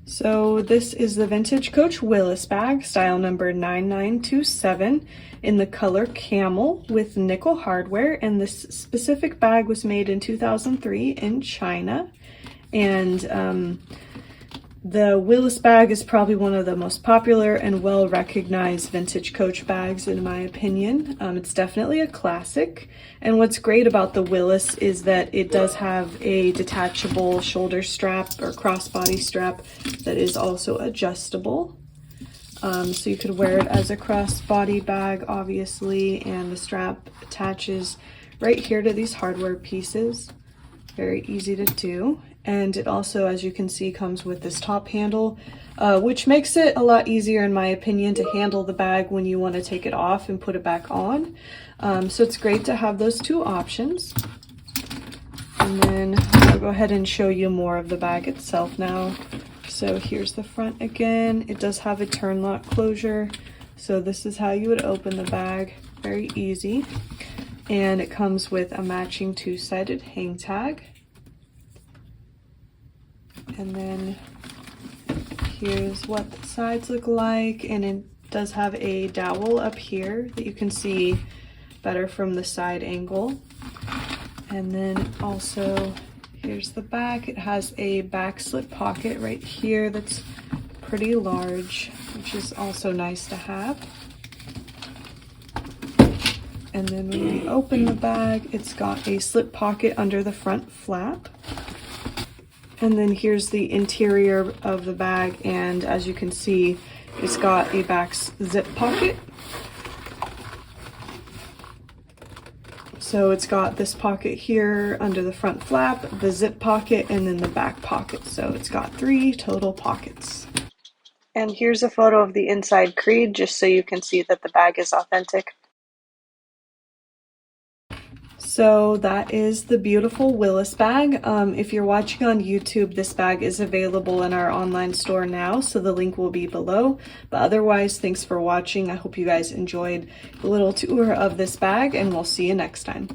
So this is the Vintage Coach Willis bag, style number 9927, in the color Camel with nickel hardware. And this specific bag was made in 2003 in China. And the Willis bag is probably one of the most popular and well-recognized vintage Coach bags in my opinion. It's definitely a classic. And what's great about the Willis is that it does have a detachable shoulder strap or crossbody strap that is also adjustable. So you could wear it as a crossbody bag, obviously, and the strap attaches right here to these hardware pieces. Very easy to do. And it also, as you can see, comes with this top handle, which makes it a lot easier, in my opinion, to handle the bag when you want to take it off and put it back on. So it's great to have those two options. And then I'll go ahead and show you more of the bag itself now. So here's the front again. It does have a turn lock closure. So this is how you would open the bag. Very easy. And it comes with a matching two-sided hang tag. And then here's what the sides look like, and it does have a dowel up here that you can see better from the side angle. And then also here's the back. It has a back slip pocket right here that's pretty large, which is also nice to have. And then when we open the bag, it's got a slip pocket under the front flap. And then here's the interior of the bag, and as you can see, it's got a back zip pocket. So it's got this pocket here under the front flap, the zip pocket, and then the back pocket. So it's got 3 total pockets. And here's a photo of the inside creed, just so you can see that the bag is authentic. So that is the beautiful Willis bag. If you're watching on YouTube, this bag is available in our online store now, so the link will be below. But otherwise, thanks for watching. I hope you guys enjoyed the little tour of this bag, and we'll see you next time.